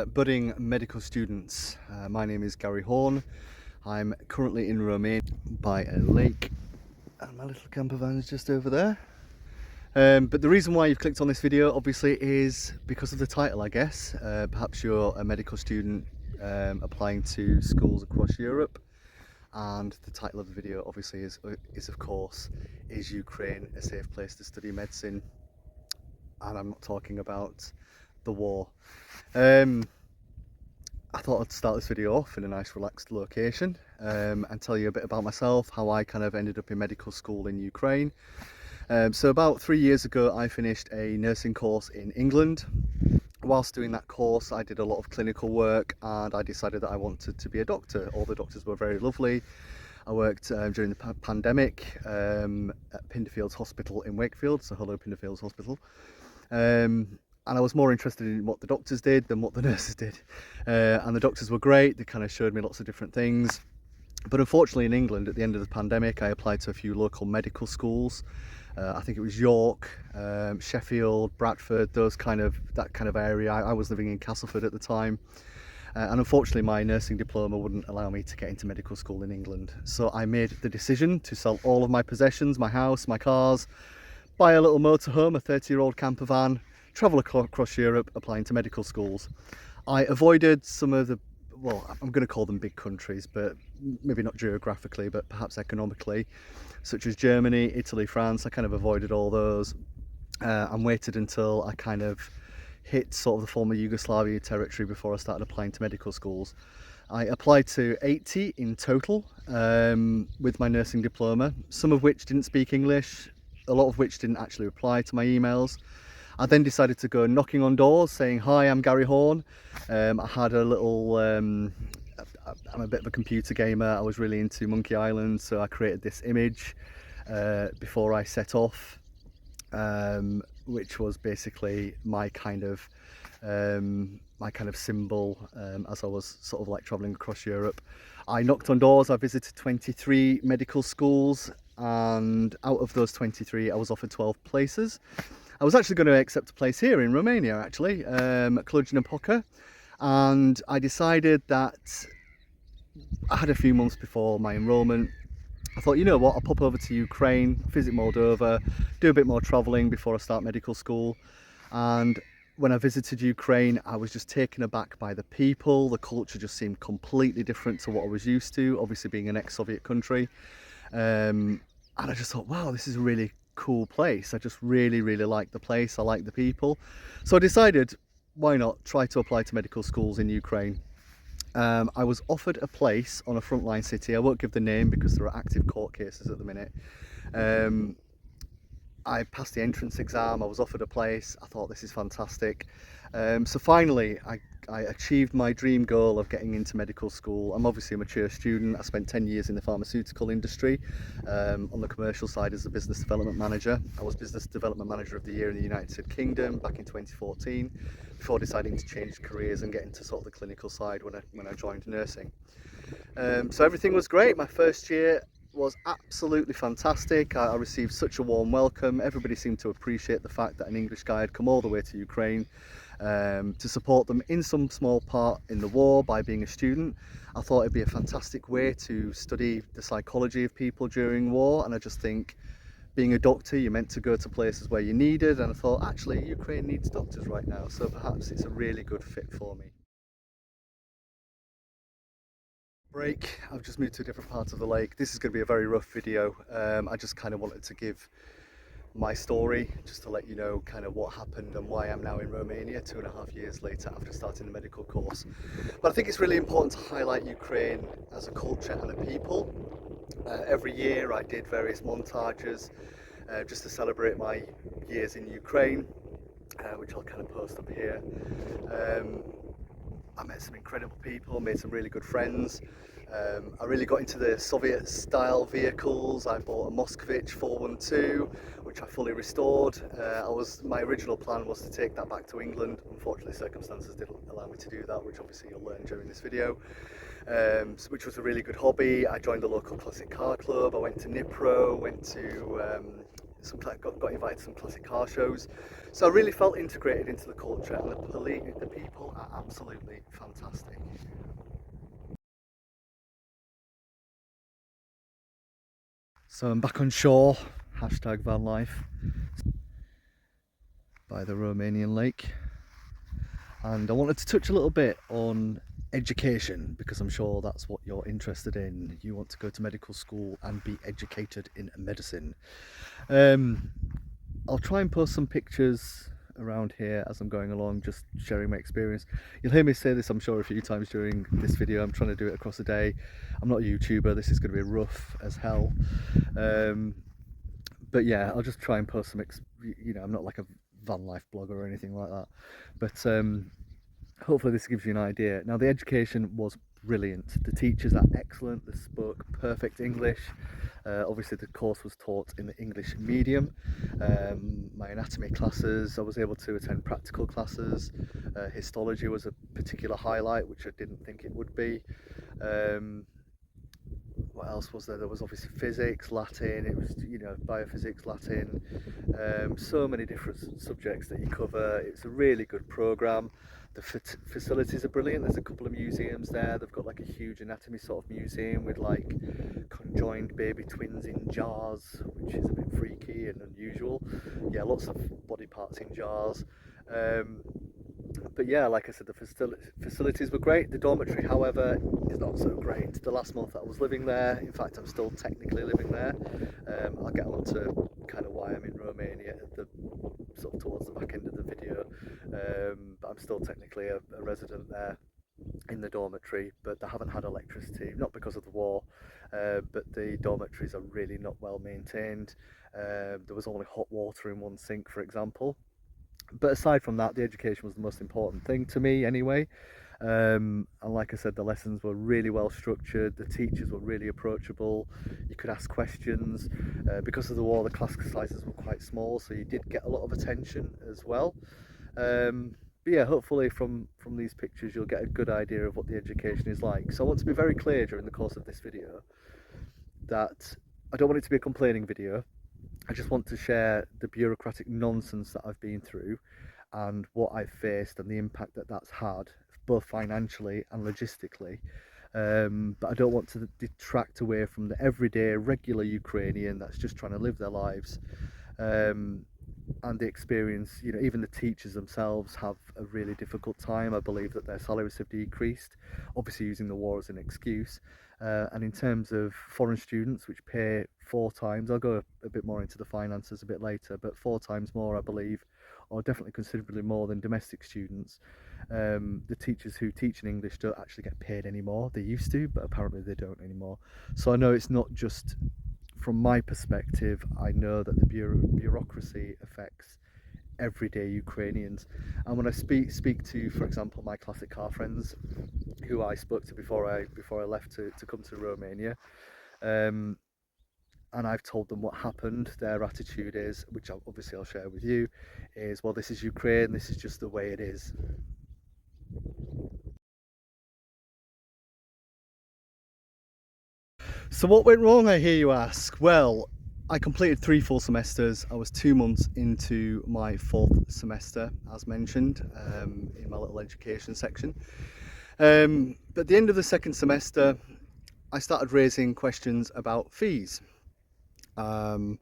budding medical students. My name is Gary Horn. I'm currently in Romania by a lake and my little camper van is just over there. But the reason why you've clicked on this video obviously is because of the title, I guess. Perhaps you're a medical student applying to schools across Europe, and the title of the video obviously is of course, is Ukraine a safe place to study medicine? And I'm not talking about the war. I thought I'd start this video off in a nice relaxed location and tell you a bit about myself, how I kind of ended up in medical school in Ukraine. So about 3 years ago I finished a nursing course in England. Whilst doing that course I did a lot of clinical work and I decided that I wanted to be a doctor. All the doctors were very lovely. I worked during the pandemic at Pinderfields Hospital in Wakefield, so hello Pinderfields Hospital. And I was more interested in what the doctors did than what the nurses did. And the doctors were great, they kind of showed me lots of different things. But unfortunately in England, at the end of the pandemic, I applied to a few local medical schools. I think it was York, Sheffield, Bradford, that kind of area. I was living in Castleford at the time. And unfortunately my nursing diploma wouldn't allow me to get into medical school in England. So I made the decision to sell all of my possessions, my house, my cars, buy a little motorhome, a 30-year-old camper van, travel across Europe applying to medical schools. I avoided some of the, well, I'm going to call them big countries, but maybe not geographically, but perhaps economically, such as Germany, Italy, France. I kind of avoided all those and waited until I kind of hit sort of the former Yugoslavia territory before I started applying to medical schools. I applied to 80 in total with my nursing diploma, some of which didn't speak English, a lot of which didn't actually reply to my emails. I then decided to go knocking on doors saying, hi, I'm Gary Horn. I had a little, I'm a bit of a computer gamer. I was really into Monkey Island, so I created this image before I set off, which was basically my kind of symbol as I was sort of like traveling across Europe. I knocked on doors, I visited 23 medical schools, and out of those 23 I was offered 12 places. I was actually going to accept a place here in Romania actually, at Cluj-Napoca, and I decided that I had a few months before my enrolment. I thought, you know what, I'll pop over to Ukraine, visit Moldova, do a bit more travelling before I start medical school. And when I visited Ukraine, I was just taken aback by the people. The culture just seemed completely different to what I was used to, obviously being an ex-Soviet country. And I just thought, wow, this is a really cool place. I just really like the place. I like the people. So I decided, why not try to apply to medical schools in Ukraine. I was offered a place on a frontline city. I won't give the name because there are active court cases at the minute. I passed the entrance exam, I was offered a place. I thought, this is fantastic. So finally I achieved my dream goal of getting into medical school. I'm obviously a mature student. I spent 10 years in the pharmaceutical industry on the commercial side as a business development manager. I was business development manager of the year in the United Kingdom back in 2014 before deciding to change careers and get into sort of the clinical side when I joined nursing. So everything was great. My first year was absolutely fantastic. I received such a warm welcome. Everybody seemed to appreciate the fact that an English guy had come all the way to Ukraine to support them in some small part in the war by being a student. I thought it'd be a fantastic way to study the psychology of people during war, and I just think being a doctor, you're meant to go to places where you're needed, and I thought actually Ukraine needs doctors right now, so perhaps it's a really good fit for me. Break. I've just moved to a different part of the lake. This is going to be a very rough video. I just kind of wanted to give my story, just to let you know kind of what happened and why I'm now in Romania 2.5 years later after starting the medical course. But I think it's really important to highlight Ukraine as a culture and a people. Every year I did various montages just to celebrate my years in Ukraine, which I'll kind of post up here. I met some incredible people, made some really good friends. I really got into the Soviet style vehicles. I bought a Mosvich 412, which I fully restored. My original plan was to take that back to England. Unfortunately, circumstances didn't allow me to do that, which obviously you'll learn during this video. Which was a really good hobby. I joined the local classic car club. I went to Dnipro, went to got invited to some classic car shows. So I really felt integrated into the culture, and the people are absolutely fantastic. So I'm back on shore, hashtag van life, by the Romanian lake. And I wanted to touch a little bit on education, because I'm sure that's what you're interested in. You want to go to medical school and be educated in medicine. I'll try and post some pictures around here as I'm going along, just sharing my experience. You'll hear me say this, I'm sure, a few times during this video. I'm trying to do it across the day. I'm not a YouTuber, this is going to be rough as hell. But yeah, I'll just try and post some, I'm not like a van life blogger or anything like that. But hopefully this gives you an idea. Now, the education was brilliant. The teachers are excellent. They spoke perfect English. Obviously the course was taught in the English medium. My anatomy classes, I was able to attend practical classes. Histology was a particular highlight, which I didn't think it would be. What else was there? There was obviously physics, Latin, it was, biophysics, Latin, so many different subjects that you cover. It's a really good programme. The facilities are brilliant. There's a couple of museums there. They've got like a huge anatomy sort of museum with like conjoined baby twins in jars, which is a bit freaky and unusual. Yeah, lots of body parts in jars. But yeah, like I said, the facilities were great. The dormitory, however, is not so great. The last month that I was living there, in fact, I'm still technically living there. I'll get on to kind of why I'm in Romania sort of towards the back end of the video. But I'm still technically a resident there in the dormitory, but they haven't had electricity, not because of the war, but the dormitories are really not well maintained. There was only hot water in one sink, for example. But aside from that, the education was the most important thing to me anyway. And like I said, the lessons were really well structured. The teachers were really approachable. You could ask questions. Because of the war, the class sizes were quite small, so you did get a lot of attention as well. But yeah, hopefully from these pictures you'll get a good idea of what the education is like. So I want to be very clear during the course of this video that I don't want it to be a complaining video. I just want to share the bureaucratic nonsense that I've been through and what I've faced and the impact that that's had, both financially and logistically. But I don't want to detract away from the everyday, regular Ukrainian that's just trying to live their lives. And the experience, even the teachers themselves have a really difficult time. I believe that their salaries have decreased, obviously using the war as an excuse. And in terms of foreign students, which pay 4 times, I'll go a bit more into the finances a bit later, but 4 times more, I believe, or definitely considerably more than domestic students. The teachers who teach in English don't actually get paid anymore. They used to, but apparently they don't anymore. So I know it's not just from my perspective. I know that the bureaucracy affects everyday Ukrainians. And when I speak to, for example, my classic car friends, who I spoke to before I left to come to Romania, and I've told them what happened, their attitude is, which obviously I'll share with you, is, well, this is Ukraine, this is just the way it is. So what went wrong, I hear you ask? Well, I completed 3 full semesters. I was 2 months into my 4th semester, as mentioned, in my little education section. But at the end of the 2nd semester, I started raising questions about fees. The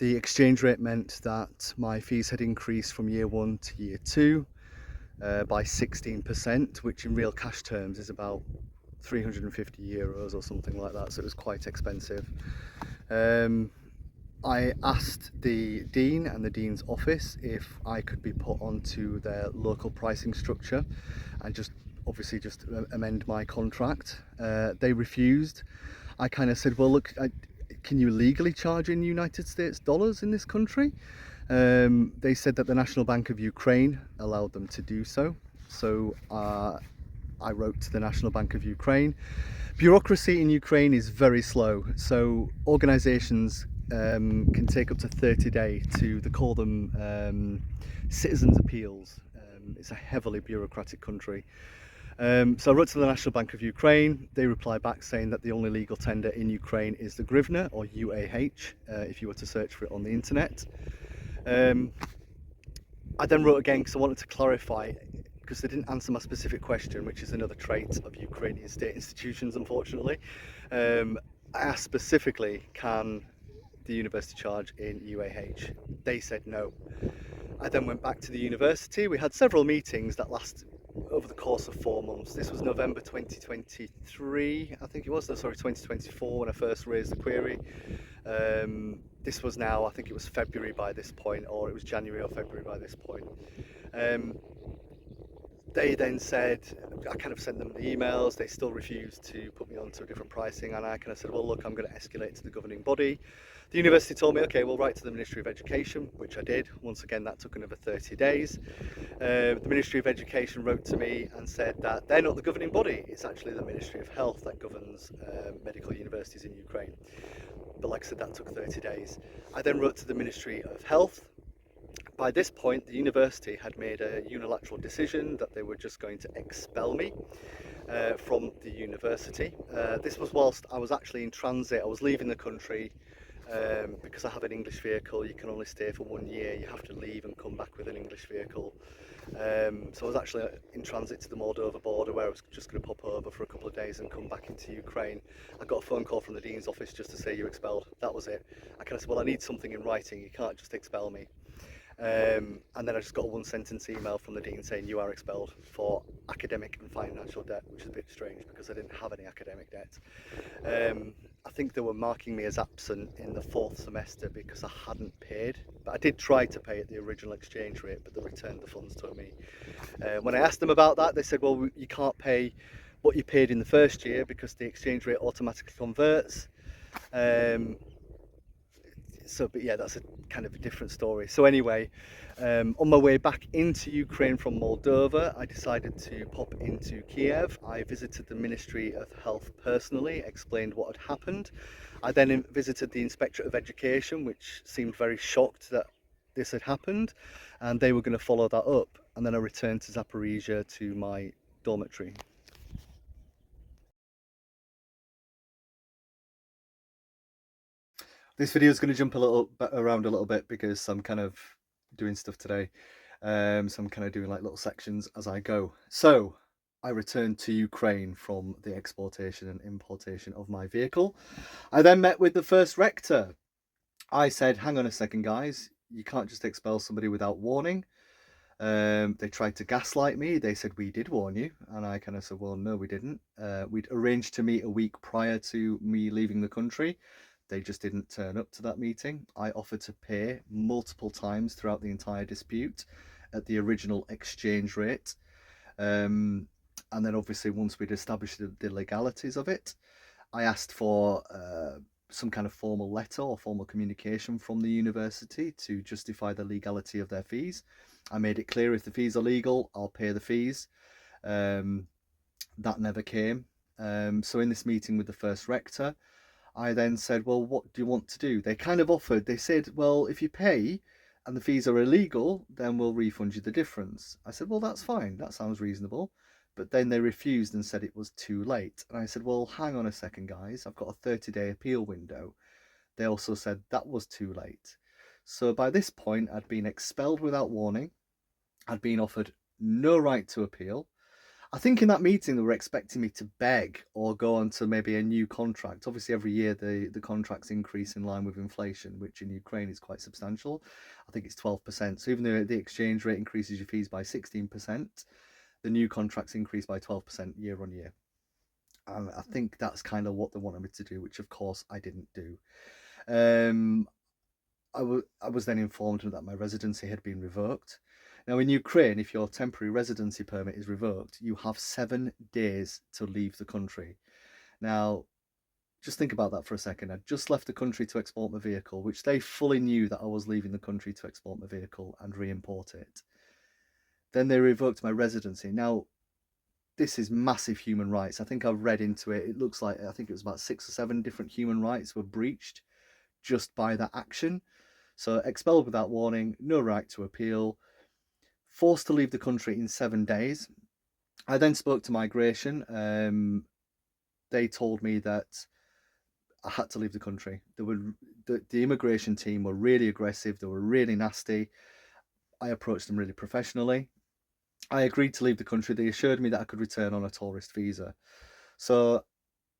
exchange rate meant that my fees had increased from year 1 to year 2 by 16%, which in real cash terms is about €350 or something like that, so it was quite expensive. I asked the Dean and the Dean's office if I could be put onto their local pricing structure and just amend my contract. They refused. I kind of said, well, look, can you legally charge in United States dollars in this country? They said that the National Bank of Ukraine allowed them to do so. So I wrote to the National Bank of Ukraine. Bureaucracy in Ukraine is very slow, so organisations can take up to 30 days they call them citizens' appeals. It's a heavily bureaucratic country. So I wrote to the National Bank of Ukraine. They replied back saying that the only legal tender in Ukraine is the hryvnia, or UAH, if you were to search for it on the internet. I then wrote again because I wanted to clarify, because they didn't answer my specific question, which is another trait of Ukrainian state institutions, unfortunately. I asked specifically, can the university charge in UAH? They said no. I then went back to the university. We had several meetings that lasted over the course of 4 months. This was November 2023, I think it was, no, sorry, 2024 when I first raised the query. This was now, I think it was February by this point, or it was January or February by this point. They then said, I kind of sent them the emails, they still refused to put me onto a different pricing, and I kind of said, well, look, I'm going to escalate to the governing body. The university told me, okay, we'll write to the Ministry of Education, which I did. Once again, that took another 30 days. The Ministry of Education wrote to me and said that they're not the governing body, it's actually the Ministry of Health that governs medical universities in Ukraine. But like I said, that took 30 days. I then wrote to the Ministry of Health. By this point, the university had made a unilateral decision that they were just going to expel me from the university. This was whilst I was actually in transit. I was leaving the country because I have an English vehicle. You can only stay for 1 year. You have to leave and come back with an English vehicle. So I was actually in transit to the Moldova border, where I was just going to pop over for a couple of days and come back into Ukraine. I got a phone call from the Dean's office just to say, you're expelled. That was it. I kind of said, well, I need something in writing. You can't just expel me. And then I just got a 1-sentence email from the Dean saying, you are expelled for academic and financial debt, which is a bit strange because I didn't have any academic debt. I think they were marking me as absent in the 4th semester because I hadn't paid, but I did try to pay at the original exchange rate, but they returned the funds to me. When I asked them about that, they said, well, you can't pay what you paid in the first year because the exchange rate automatically converts. But yeah, that's a kind of a different story. So anyway, on my way back into Ukraine from Moldova, I decided to pop into Kyiv. I visited the Ministry of Health personally, explained what had happened. I then visited the Inspector of Education, which seemed very shocked that this had happened, and they were going to follow that up. And then I returned to Zaporizhia to my dormitory. This video is going to jump around a little bit because I'm kind of doing stuff today. So I'm kind of doing like little sections as I go. So I returned to Ukraine from the exportation and importation of my vehicle. I then met with the first rector. I said, hang on a second, guys, you can't just expel somebody without warning. They tried to gaslight me. They said, we did warn you. And I kind of said, well, no, we didn't. We'd arranged to meet a week prior to me leaving the country. They just didn't turn up to that meeting. I offered to pay multiple times throughout the entire dispute at the original exchange rate. And then obviously once we'd established the legalities of it, I asked for some kind of formal letter or formal communication from the university to justify the legality of their fees. I made it clear, if the fees are legal, I'll pay the fees. That never came. So in this meeting with the first rector, I then said, well, what do you want to do? They kind of offered, they said, well, if you pay and the fees are illegal, then we'll refund you the difference. I said, well, that's fine. That sounds reasonable. But then they refused and said it was too late. And I said, well, hang on a second, guys. I've got a 30-day appeal window. They also said that was too late. So by this point, I'd been expelled without warning. I'd been offered no right to appeal. I think in that meeting, they were expecting me to beg or go on to maybe a new contract. Obviously, every year the contracts increase in line with inflation, which in Ukraine is quite substantial. I think it's 12%. So even though the exchange rate increases your fees by 16%, the new contracts increase by 12% year on year. And I think that's kind of what they wanted me to do, which of course I didn't do. I was then informed that my residency had been revoked. Now in Ukraine, if your temporary residency permit is revoked, you have 7 days to leave the country. Now, just think about that for a second. I'd just left the country to export my vehicle, which they fully knew that I was leaving the country to export my vehicle and re-import it. Then they revoked my residency. Now, this is massive human rights. I think I've read into it. It looks like, I think it was about 6 or 7 different human rights were breached just by that action. So expelled without warning, no right to appeal, forced to leave the country in 7 days. I then spoke to migration. They told me that I had to leave the country. The immigration team were really aggressive. They were really nasty. I approached them really professionally. I agreed to leave the country. They assured me that I could return on a tourist visa. So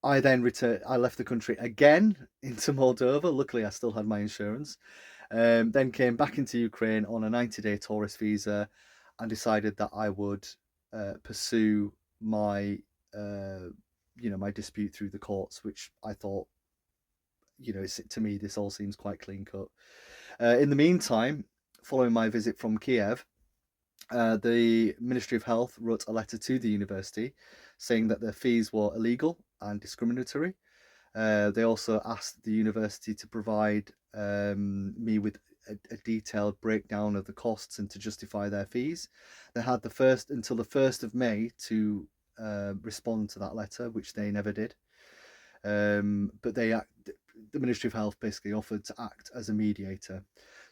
I then returned. I left the country again into Moldova. Luckily, I still had my insurance. Then came back into Ukraine on a 90-day tourist visa, and decided that I would pursue my, my dispute through the courts, which I thought, to me, this all seems quite clean cut. In the meantime, following my visit from Kyiv, the Ministry of Health wrote a letter to the university saying that their fees were illegal and discriminatory. They also asked the university to provide me with a detailed breakdown of the costs and to justify their fees. They had until the 1st of May to respond to that letter, which they never did. But the Ministry of Health basically offered to act as a mediator.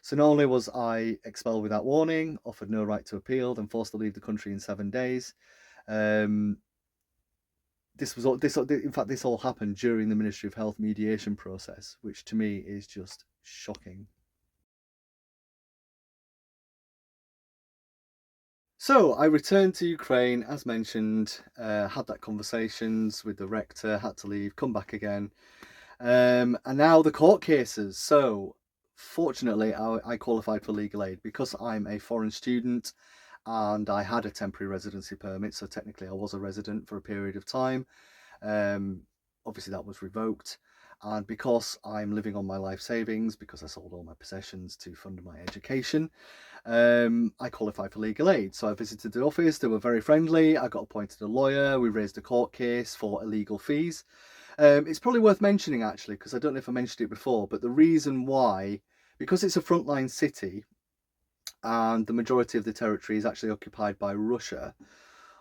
So not only was I expelled without warning, offered no right to appeal, and forced to leave the country in 7 days. This all happened during the Ministry of Health mediation process, which to me is just shocking. So I returned to Ukraine, as mentioned, had that conversations with the rector, had to leave, come back again. And now the court cases. So fortunately, I qualified for legal aid because I'm a foreign student and I had a temporary residency permit. So technically I was a resident for a period of time. Obviously that was revoked. And because I'm living on my life savings, because I sold all my possessions to fund my education, I qualified for legal aid. So I visited the office. They were very friendly. I got appointed a lawyer. We raised a court case for illegal fees. It's probably worth mentioning, actually, because I don't know if I mentioned it before, but the reason why, because it's a frontline city and the majority of the territory is actually occupied by Russia,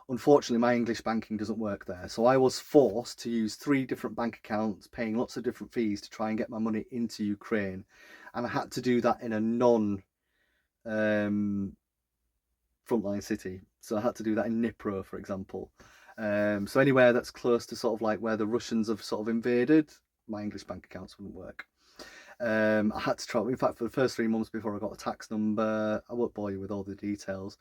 unfortunately my English banking doesn't work there. So I was forced to use 3 different bank accounts, paying lots of different fees to try and get my money into Ukraine. And I had to do that in a frontline city. So I had to do that in Dnipro, for example. So anywhere that's close to sort of like where the Russians have sort of invaded, my English bank accounts wouldn't work. I had to travel. In fact, for the first 3 months before I got a tax number, I won't bore you with all the details.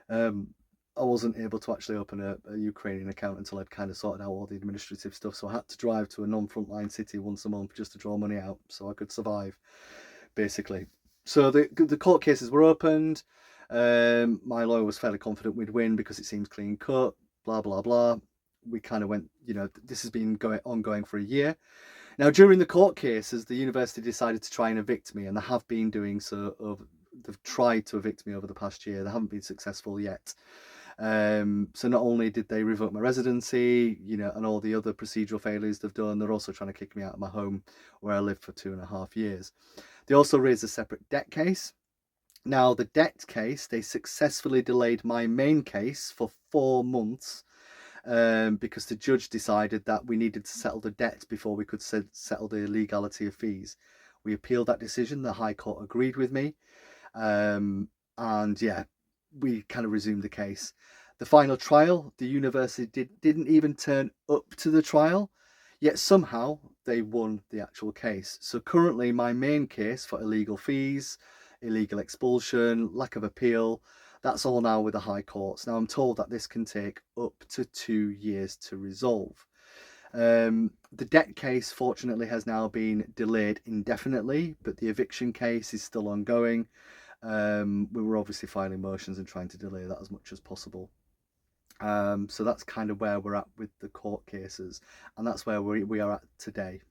I wasn't able to actually open a Ukrainian account until I'd kind of sorted out all the administrative stuff. So I had to drive to a non-frontline city once a month just to draw money out so I could survive, basically. So the court cases were opened. My lawyer was fairly confident we'd win because it seems clean cut, blah, blah, blah. We kind of went, this has been ongoing for a year. Now, during the court cases, the university decided to try and evict me, and they have been doing so. They've tried to evict me over the past year. They haven't been successful yet. So not only did they revoke my residency, and all the other procedural failures they've done, they're also trying to kick me out of my home where I lived for 2.5 years. They also raised a separate debt case. Now, the debt case, they successfully delayed my main case for 4 months because the judge decided that we needed to settle the debt before we could settle the legality of fees. We appealed that decision. The High Court agreed with me. And yeah, we kind of resumed the case. The final trial, the university didn't even turn up to the trial, yet somehow they won the actual case. So currently my main case for illegal fees, illegal expulsion, lack of appeal, that's all now with the High Courts. Now I'm told that this can take up to 2 years to resolve. The debt case, fortunately, has now been delayed indefinitely, but the eviction case is still ongoing. We were obviously filing motions and trying to delay that as much as possible. So that's kind of where we're at with the court cases, and that's where we are at today.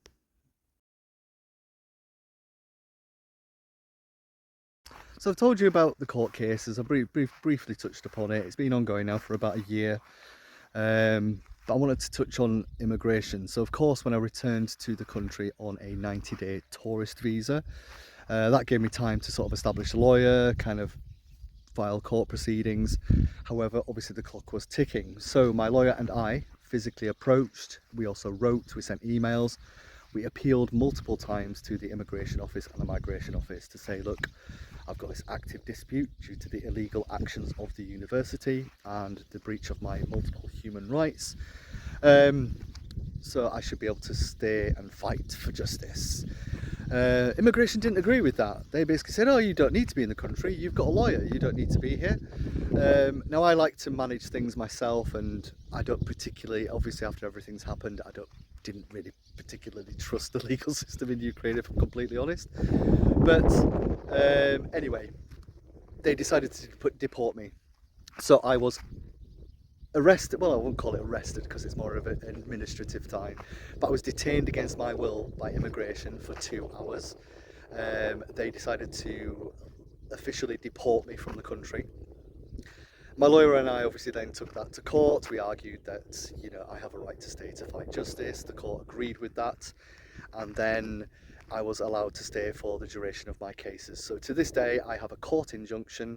So I've told you about the court cases. I briefly touched upon it. It's been ongoing now for about a year. But I wanted to touch on immigration. So of course, when I returned to the country on a 90-day tourist visa, that gave me time to sort of establish a lawyer, kind of file court proceedings. However, obviously the clock was ticking. So my lawyer and I physically approached. We also wrote, we sent emails. We appealed multiple times to the immigration office and the migration office to say, look, I've got this active dispute due to the illegal actions of the university and the breach of my multiple human rights. So I should be able to stay and fight for justice. Immigration didn't agree with that. They basically said, oh, you don't need to be in the country, you've got a lawyer, you don't need to be here. Now I like to manage things myself, and I don't particularly, obviously after everything's happened, didn't really particularly trust the legal system in Ukraine, if I'm completely honest. But anyway, they decided to deport me. So I was arrested, well I won't call it arrested because it's more of an administrative time, but I was detained against my will by immigration for 2 hours. They decided to officially deport me from the country. My lawyer and I obviously then took that to court. We argued that, you know, I have a right to stay to fight justice. The court agreed with that, and then I was allowed to stay for the duration of my cases. So to this day I have a court injunction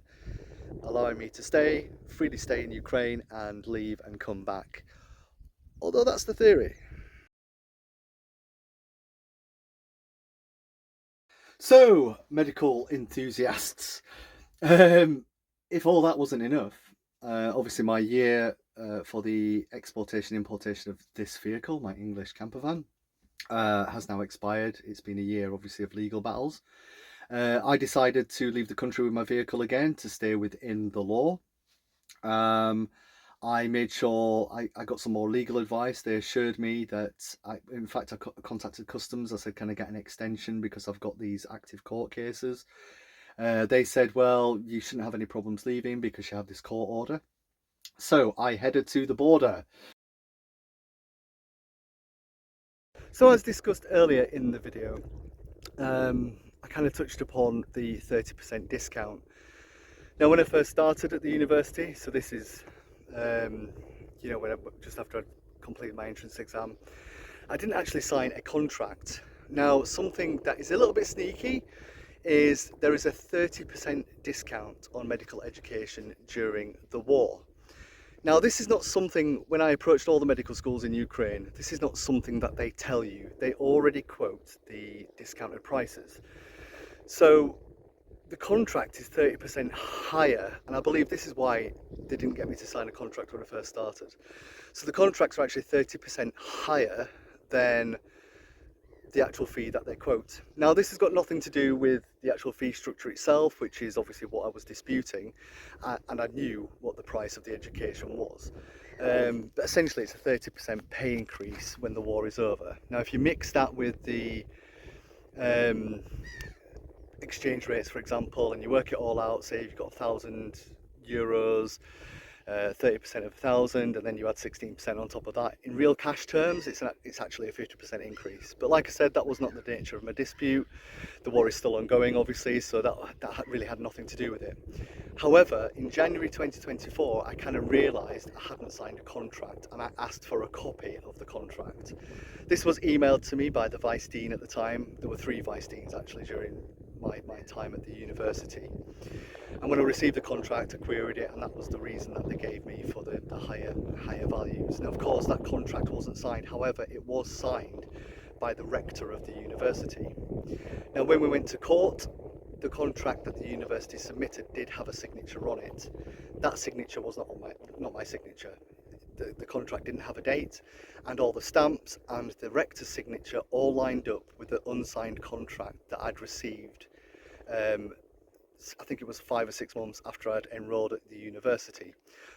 allowing me to freely stay in Ukraine and leave and come back. Although that's the theory. So, medical enthusiasts, if all that wasn't enough, obviously my year for the exportation importation of this vehicle, my English camper van, has now expired. It's been a year obviously of legal battles. I decided to leave the country with my vehicle again to stay within the law. I made sure I got some more legal advice. They assured me that, in fact, I contacted Customs. I said, can I get an extension because I've got these active court cases? They said, well, you shouldn't have any problems leaving because you have this court order. So I headed to the border. So as discussed earlier in the video, I kind of touched upon the 30% discount. Now, when I first started at the university, so this is, you know, just after I'd completed my entrance exam, I didn't actually sign a contract. Now, something that is a little bit sneaky is there is a 30% discount on medical education during the war. Now, this is not something, when I approached all the medical schools in Ukraine, this is not something that they tell you. They already quote the discounted prices. So the contract is 30% higher, and I believe this is why they didn't get me to sign a contract when I first started. So the contracts are actually 30% higher than the actual fee that they quote. Now, this has got nothing to do with the actual fee structure itself, which is obviously what I was disputing, and I knew what the price of the education was. But essentially it's a 30% pay increase when the war is over. Now, if you mix that with the exchange rates, for example, and you work it all out, say you've got €1,000, 30% of 1,000, and then you add 16% on top of that. In real cash terms, it's actually a 50% increase. But like I said, that was not the nature of my dispute. The war is still ongoing, obviously, so that really had nothing to do with it. However, in January 2024, I kind of realised I hadn't signed a contract, and I asked for a copy of the contract. This was emailed to me by the Vice Dean at the time. There were 3 Vice Deans actually during my time at the university. And when I received the contract, I queried it, and that was the reason that they gave me for the higher values. Now, of course, that contract wasn't signed. However, it was signed by the Rector of the university. Now, when we went to court, the contract that the university submitted did have a signature on it. That signature was not my signature. The contract didn't have a date, and all the stamps and the Rector's signature all lined up with the unsigned contract that I'd received. I think it was 5 or 6 months after I'd enrolled at the university.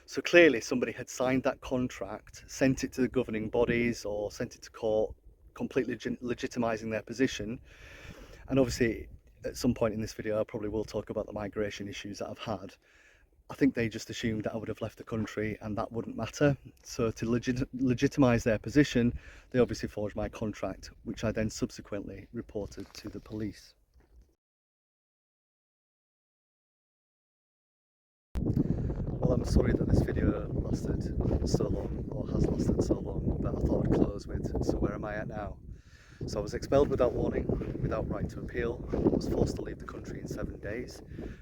So clearly somebody had signed that contract, sent it to the governing bodies or sent it to court, completely legitimising their position. And obviously at some point in this video I probably will talk about the migration issues that I've had. I think they just assumed that I would have left the country and that wouldn't matter. So to legitimise their position, they obviously forged my contract, which I then subsequently reported to the police. Well, I'm sorry that this video lasted so long, or has lasted so long, but I thought I'd close with, so where am I at now? So I was expelled without warning, without right to appeal. I was forced to leave the country in 7 days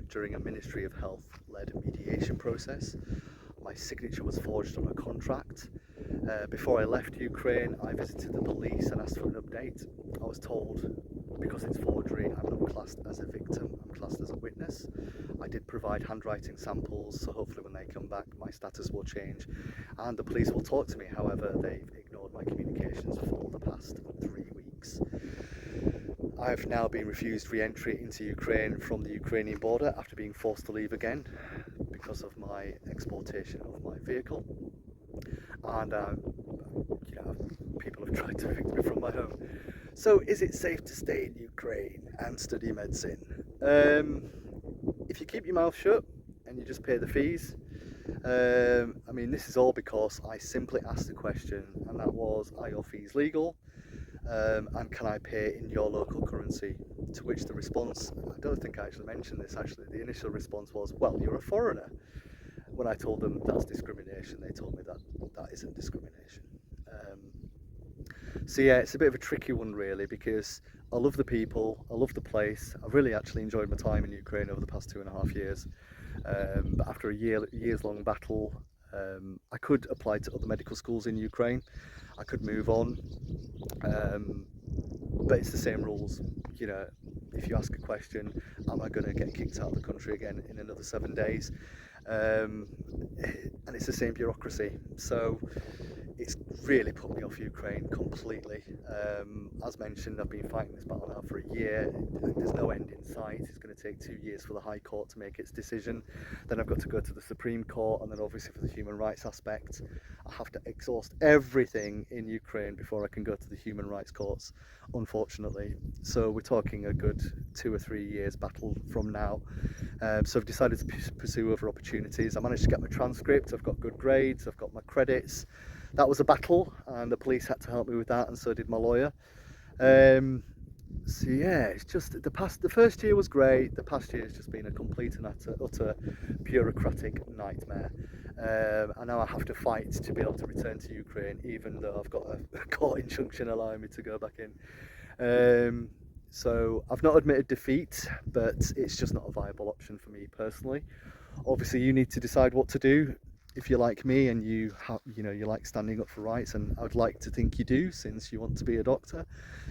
during a Ministry of Health-led mediation process. My signature was forged on a contract. Before I left Ukraine, I visited the police and asked for an update. I was told, because it's forgery, I'm not classed as a victim, I'm classed as a witness. I did provide handwriting samples, so hopefully when they come back my status will change and the police will talk to me. However, they've ignored my communications for the past 3 weeks. I've now been refused re-entry into Ukraine from the Ukrainian border after being forced to leave again because of my exportation of my vehicle, and people have tried to evict me from my home. So is it safe to stay in Ukraine and study medicine? If you keep your mouth shut and you just pay the fees, I mean, this is all because I simply asked the question, and that was, are your fees legal? And can I pay in your local currency? To which the response, I don't think I actually mentioned this actually, the initial response was, well, you're a foreigner. When I told them that's discrimination, they told me that that isn't discrimination. So yeah, it's a bit of a tricky one really, because I love the people, I love the place. I've really actually enjoyed my time in Ukraine over the past 2.5 years. But after a years long battle, I could apply to other medical schools in Ukraine. I could move on, but it's the same rules. You know, if you ask a question, am I going to get kicked out of the country again in another 7 days? And it's the same bureaucracy. So it's really put me off Ukraine completely. As mentioned, I've been fighting this battle now for a year. There's no end in sight. It's going to take 2 years for the High Court to make its decision. Then I've got to go to the Supreme Court, and then obviously for the human rights aspect, I have to exhaust everything in Ukraine before I can go to the human rights courts, unfortunately. So we're talking a good 2 or 3 years battle from now. So I've decided to pursue other opportunities. I managed to get my transcript, I've got good grades, I've got my credits. That was a battle, and the police had to help me with that, and so did my lawyer. So yeah, it's just the first year was great. The past year has just been a complete and utter bureaucratic nightmare. And now I have to fight to be able to return to Ukraine, even though I've got a court injunction allowing me to go back in. So I've not admitted defeat, but it's just not a viable option for me personally. Obviously, you need to decide what to do. If you're like me and you like standing up for rights, and I'd like to think you do, since you want to be a doctor,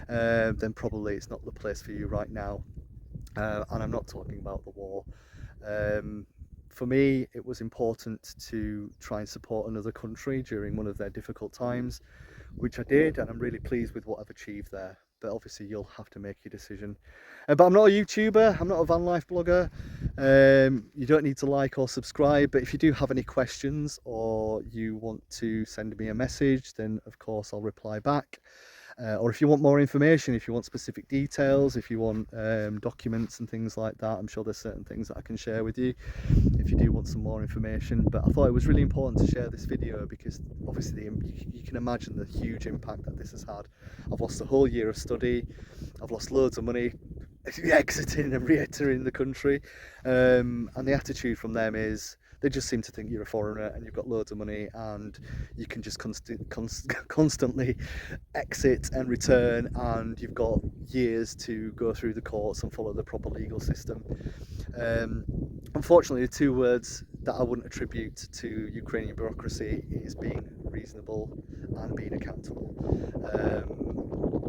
then probably it's not the place for you right now. And I'm not talking about the war. For me, it was important to try and support another country during one of their difficult times, which I did, and I'm really pleased with what I've achieved there. But obviously you'll have to make your decision. But I'm not a YouTuber, I'm not a van life blogger. You don't need to like or subscribe, but if you do have any questions or you want to send me a message, then of course I'll reply back. Or if you want more information, if you want specific details, if you want documents and things like that, I'm sure there's certain things that I can share with you if you do want some more information. But I thought it was really important to share this video because obviously you can imagine the huge impact that this has had. I've lost a whole year of study, I've lost loads of money exiting and re-entering the country, and the attitude from them is they just seem to think you're a foreigner and you've got loads of money and you can just constantly exit and return, and you've got years to go through the courts and follow the proper legal system. Unfortunately, the two words that I wouldn't attribute to Ukrainian bureaucracy is being reasonable and being accountable.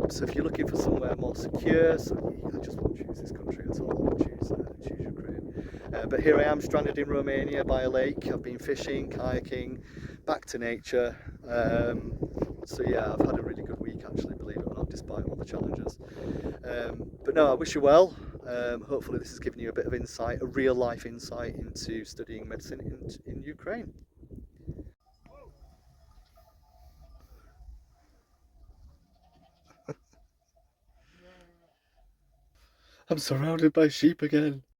So if you're looking for somewhere more secure, so I just won't choose this country at all, I won't choose Ukraine. But here I am, stranded in Romania by a lake. I've been fishing, kayaking, back to nature. So yeah, I've had a really good week actually, believe it or not, despite all the challenges. But no, I wish you well. Hopefully this has given you a bit of insight, a real life insight into studying medicine in Ukraine. I'm surrounded by sheep again.